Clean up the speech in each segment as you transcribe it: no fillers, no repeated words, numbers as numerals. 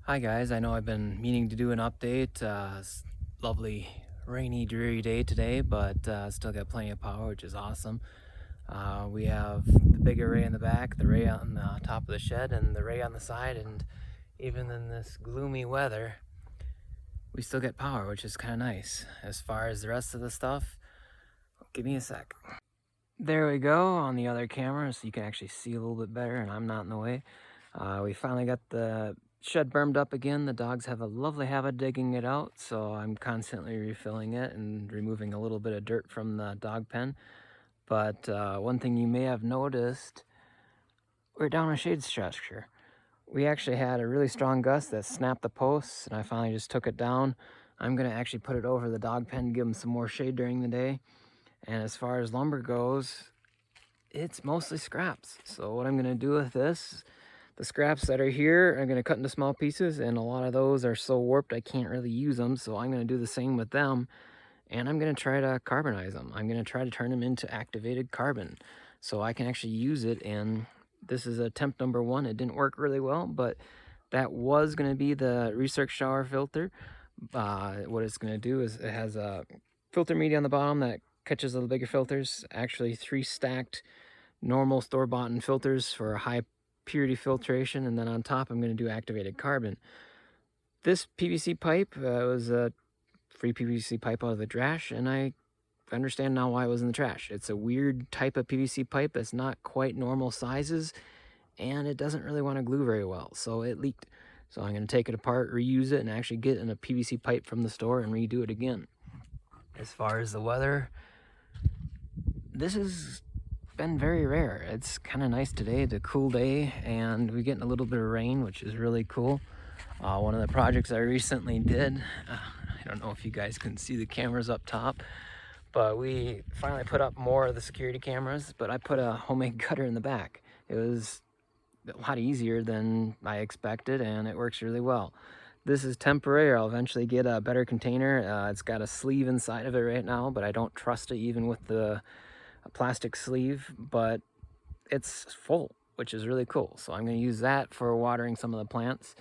Hi guys, I know I've been meaning to do an update. It's lovely rainy, dreary day today, but still got plenty of power, which is awesome. We have the big array in the back, the array on the top of the shed, and the array on the side, and even in this gloomy weather, we still get power, which is kind of nice. As far as the rest of the stuff, give me a sec. There we go on the other camera, so you can actually see a little bit better, and I'm not in the way. We finally got the shed burned up again. The dogs have a lovely habit digging it out, so I'm constantly refilling it and removing a little bit of dirt from the dog pen. But one thing you may have noticed, we're down a shade structure. We actually had a really strong gust that snapped the posts, and I finally just took it down. I'm gonna actually put it over the dog pen, give them some more shade during the day. And as far as lumber goes, it's mostly scraps. So what I'm gonna do with this, the scraps that are here, I'm gonna cut into small pieces, and a lot of those are so warped I can't really use them. So I'm gonna do the same with them, and I'm gonna try to carbonize them. I'm gonna try to turn them into activated carbon so I can actually use it. And this is attempt number one. It didn't work really well, but that was gonna be the recirc shower filter. What it's gonna do is it has a filter media on the bottom that catches the bigger filters, actually 3 stacked normal store-bought filters for high purity filtration, and then on top I'm going to do activated carbon. This PVC pipe was a free PVC pipe out of the trash, and I understand now why it was in the trash. It's a weird type of PVC pipe that's not quite normal sizes, and it doesn't really want to glue very well, so it leaked. So I'm going to take it apart, reuse it, and actually get in a PVC pipe from the store and redo it again. As far as the weather, this has been very rare. It's kind of nice today. It's a cool day, and we're getting a little bit of rain, which is really cool. One of the projects I recently did, I don't know if you guys can see the cameras up top, but we finally put up more of the security cameras, but I put a homemade gutter in the back. It was a lot easier than I expected, and it works really well. This is temporary. I'll eventually get a better container. It's got a sleeve inside of it right now, but I don't trust it even with the plastic sleeve, but it's full, which is really cool. So I'm going to use that for watering some of the plants.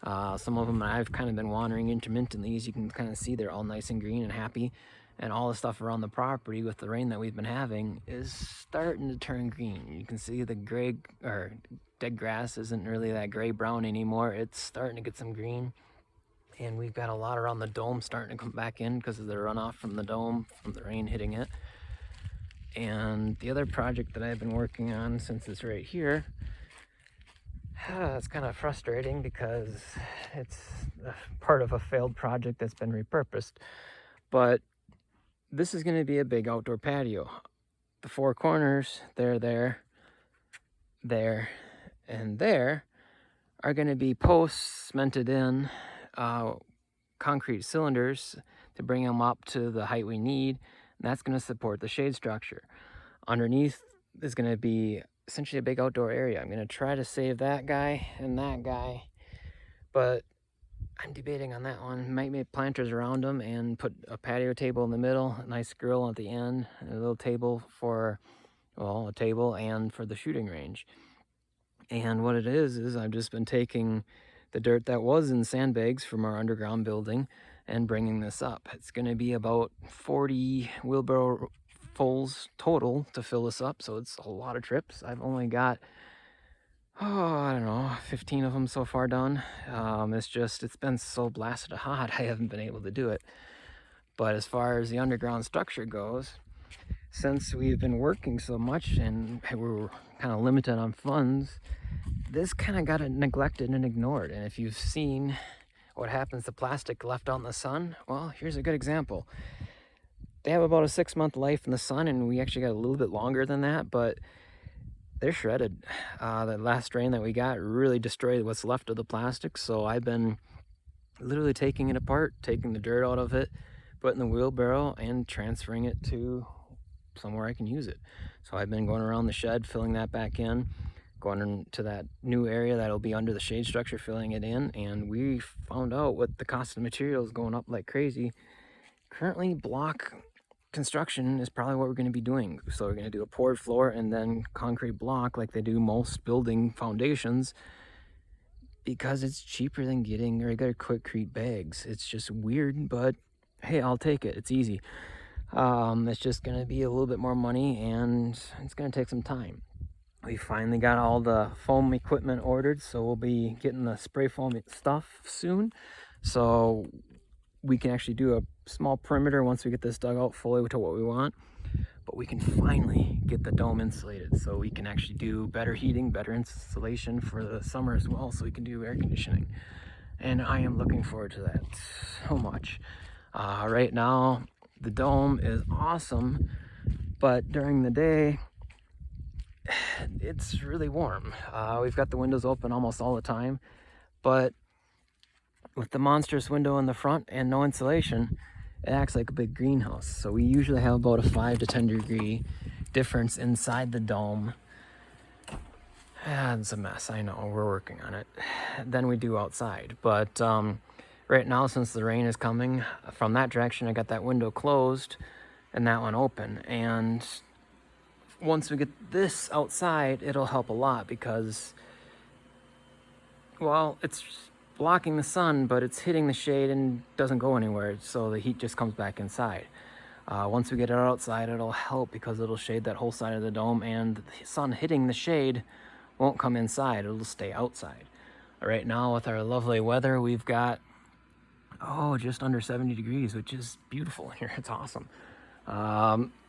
Some of them I've kind of been watering intermittently. As you can kind of see, they're all nice and green and happy. And all the stuff around the property with the rain that we've been having is starting to turn green. You can see the gray or dead grass isn't really that gray brown anymore. It's starting to get some green. And we've got a lot around the dome starting to come back in because of the runoff from the dome, from the rain hitting it. And the other project that I've been working on, since it's right here, it's kind of frustrating because it's part of a failed project that's been repurposed. But this is going to be a big outdoor patio. The 4 corners, there, and there, are going to be posts cemented in, concrete cylinders to bring them up to the height we need. And that's going to support the shade structure. Underneath is going to be essentially a big outdoor area. I'm going to try to save that guy and that guy, but I'm debating on that one. Might make planters around them and put a patio table in the middle, a nice grill at the end, and a little table for, well, a table and for the shooting range. And what it is I've just been taking the dirt that was in sandbags from our underground building and bringing this up. It's going to be about 40 wheelbarrow fulls total to fill this up, so it's a lot of trips. I've only got, I don't know, 15 of them so far done. It's been so blasted hot, I haven't been able to do it. But as far as the underground structure goes, since we've been working so much and we're kind of limited on funds, this kind of got neglected and ignored. And if you've seen what happens to plastic left out in the sun, well, here's a good example. They have about a 6-month life in the sun, and we actually got a little bit longer than that, but they're shredded. The last rain that we got really destroyed what's left of the plastic, so I've been literally taking it apart, taking the dirt out of it, putting the wheelbarrow, and transferring it to somewhere I can use it. So I've been going around the shed, filling that back in, going into that new area that'll be under the shade structure, filling it in, and we found out what the cost of materials going up like crazy. Currently, block construction is probably what we're going to be doing. So we're going to do a poured floor and then concrete block like they do most building foundations. because it's cheaper than getting regular Quikrete bags. It's just weird, but hey, I'll take it. It's easy. It's just gonna be a little bit more money, and it's gonna take some time. We finally got all the foam equipment ordered, so we'll be getting the spray foam stuff soon. So we can actually do a small perimeter once we get this dug out fully to what we want. But we can finally get the dome insulated, so we can actually do better heating, better insulation for the summer as well, so we can do air conditioning. And I am looking forward to that so much. Right now, the dome is awesome, but during the day, it's really warm. We've got the windows open almost all the time, but with the monstrous window in the front and no insulation, it acts like a big greenhouse. So we usually have about a 5 to 10 degree difference inside the dome. It's a mess, I know, we're working on it. Than we do outside. But right now, since the rain is coming from that direction, I got that window closed and that one open. And once we get this outside, it'll help a lot because, well, it's blocking the sun, but it's hitting the shade and doesn't go anywhere, so the heat just comes back inside. Once we get it outside, it'll help because it'll shade that whole side of the dome, and the sun hitting the shade won't come inside, it'll stay outside. Right now, with our lovely weather, we've got, just under 70 degrees, which is beautiful here. It's awesome.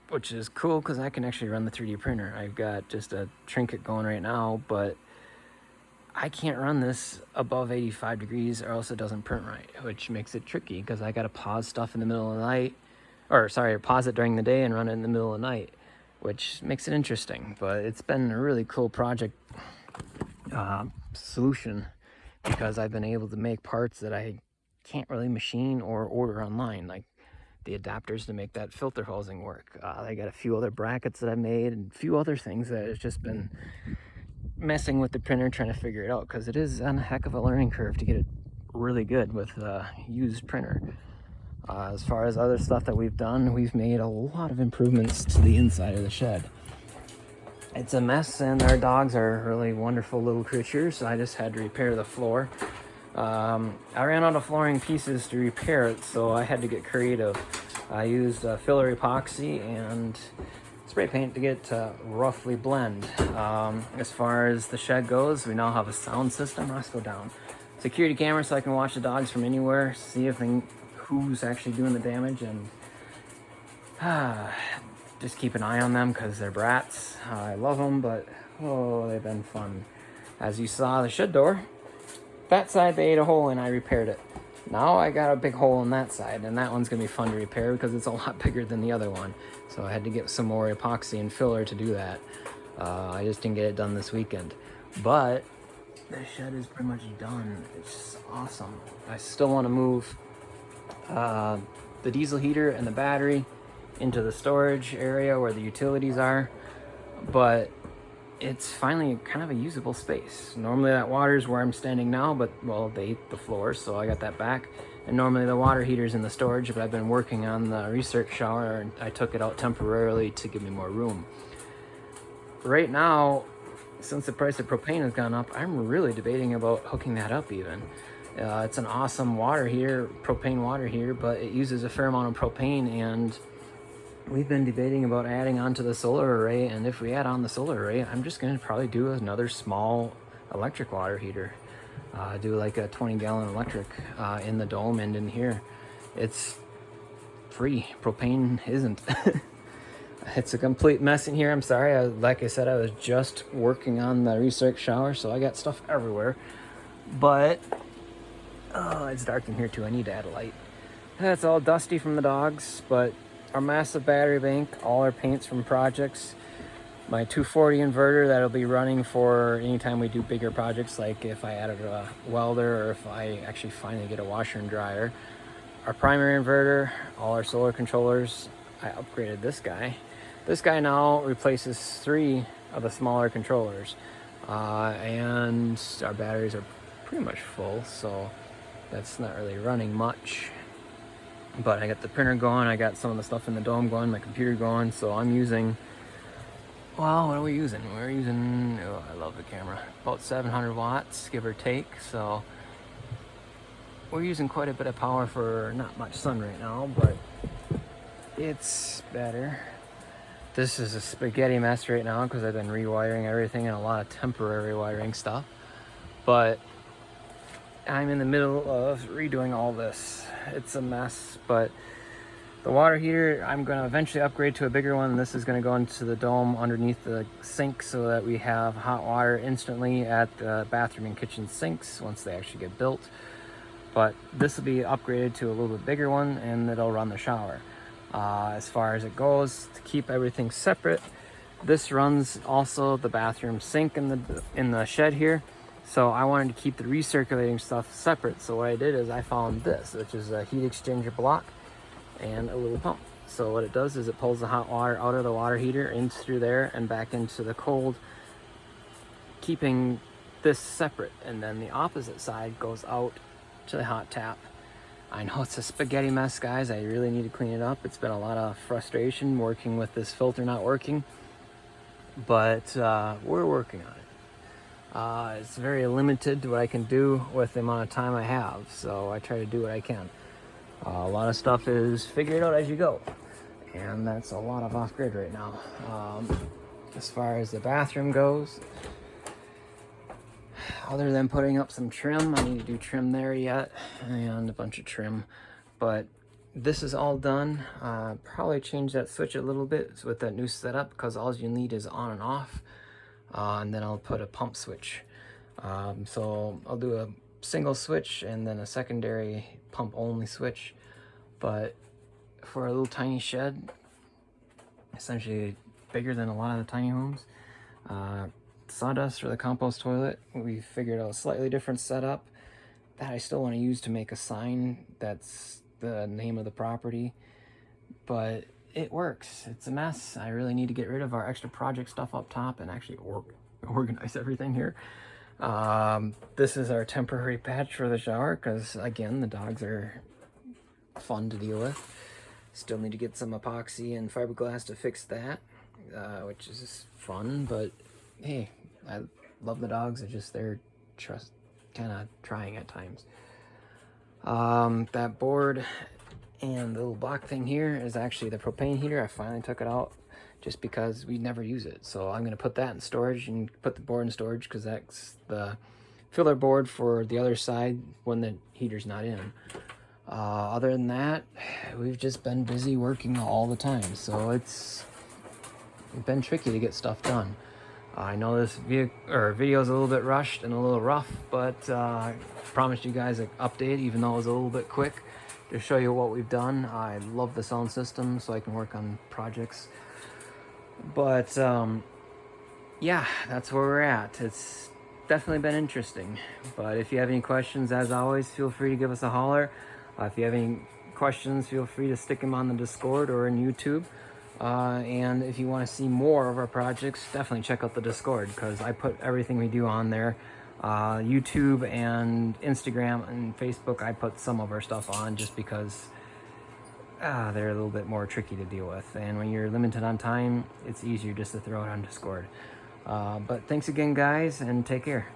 Which is cool because I can actually run the 3D printer. I've got just a Trinket going right now, but I can't run this above 85 degrees or else it doesn't print right, which makes it tricky because I got to pause stuff in the middle of the night, pause it during the day and run it in the middle of the night, which makes it interesting. But it's been a really cool project solution because I've been able to make parts that I can't really machine or order online, like the adapters to make that filter housing work. I got a few other brackets that I made and a few other things that it's just been messing with the printer trying to figure it out because it is on a heck of a learning curve to get it really good with a used printer. As far as other stuff that we've done, we've made a lot of improvements to the inside of the shed. It's a mess and our dogs are really wonderful little creatures, so I just had to repair the floor. I ran out of flooring pieces to repair it, so I had to get creative. I used filler epoxy and spray paint to get roughly blend. As far as the shed goes, we now have a sound system. Let's go down. Security camera so I can watch the dogs from anywhere, see if who's actually doing the damage, and just keep an eye on them because they're brats. I love them, but they've been fun. As you saw, the shed door, that side they ate a hole and I repaired it. Now I got a big hole on that side, and that one's gonna be fun to repair because it's a lot bigger than the other one. So I had to get some more epoxy and filler to do that. I just didn't get it done this weekend. But the shed is pretty much done. It's awesome. I still want to move the diesel heater and the battery into the storage area where the utilities are, but it's finally kind of a usable space. Normally that water is where I'm standing now, but well, they ate the floor, so I got that back. And normally the water heater's in the storage, but I've been working on the recirc shower and I took it out temporarily to give me more room. Right now, since the price of propane has gone up, I'm really debating about hooking that up even. It's an awesome water heater, propane water heater, but it uses a fair amount of propane, and we've been debating about adding onto the solar array. And if we add on the solar array, I'm just going to probably do another small electric water heater. Do like a 20-gallon electric in the dome and in here. It's free. Propane isn't. It's a complete mess in here. I'm sorry. Like I said, I was just working on the recirc shower, so I got stuff everywhere. But it's dark in here too. I need to add a light. It's all dusty from the dogs, but our massive battery bank, all our paints from projects, my 240 inverter that'll be running for anytime we do bigger projects, like if I added a welder or if I actually finally get a washer and dryer. Our primary inverter, all our solar controllers. I upgraded this guy. This guy now replaces 3 of the smaller controllers. And our batteries are pretty much full, so that's not really running much. But I got the printer going, I got some of the stuff in the dome going, my computer going, so I'm using Well, what are we using? We're using, oh, I love the camera, about 700 watts, give or take. So we're using quite a bit of power for not much sun right now, but it's better. This is a spaghetti mess right now because I've been rewiring everything and a lot of temporary wiring stuff. But I'm in the middle of redoing all this. It's a mess, but the water heater, I'm going to eventually upgrade to a bigger one. This is going to go into the dome underneath the sink so that we have hot water instantly at the bathroom and kitchen sinks once they actually get built. But this will be upgraded to a little bit bigger one, and it'll run the shower. As far as it goes, to keep everything separate, this runs also the bathroom sink in the shed here. So I wanted to keep the recirculating stuff separate. So what I did is I found this, which is a heat exchanger block and a little pump. So what it does is it pulls the hot water out of the water heater in through there and back into the cold, keeping this separate. And then the opposite side goes out to the hot tap. I know it's a spaghetti mess, guys. I really need to clean it up. It's been a lot of frustration working with this filter not working, but we're working on it. It's very limited to what I can do with the amount of time I have, so I try to do what I can. A lot of stuff is figure it out as you go, and that's a lot of off-grid right now. As far as the bathroom goes, other than putting up some trim, I need to do trim there yet, and a bunch of trim, but this is all done. Probably change that switch a little bit with that new setup, because all you need is on and off, and then I'll put a pump switch. So I'll do a single switch and then a secondary pump only switch. But for a little tiny shed, essentially bigger than a lot of the tiny homes, sawdust for the compost toilet, we figured out a slightly different setup that I still want to use to make a sign that's the name of the property, but it works. It's a mess. I really need to get rid of our extra project stuff up top and actually organize everything here. This is our temporary patch for the shower because, again, the dogs are fun to deal with. Still need to get some epoxy and fiberglass to fix that, which is fun, but hey, I love the dogs. It's just they're kind of trying at times. That board and the little block thing here is actually the propane heater. I finally took it out just because we never use it. So I'm going to put that in storage and put the board in storage because that's the filler board for the other side when the heater's not in. Other than that, we've just been busy working all the time. So it's been tricky to get stuff done. I know this video is a little bit rushed and a little rough, but I promised you guys an update, even though it was a little bit quick, to show you what we've done. I love the sound system, so I can work on projects. But yeah, that's where we're at. It's definitely been interesting. But if you have any questions, as always, feel free to give us a holler. If you have any questions, feel free to stick them on the Discord or in YouTube. And if you want to see more of our projects, definitely check out the Discord because I put everything we do on there. YouTube and Instagram and Facebook, I put some of our stuff on just because they're a little bit more tricky to deal with. And when you're limited on time, it's easier just to throw it on Discord. But thanks again, guys, and take care.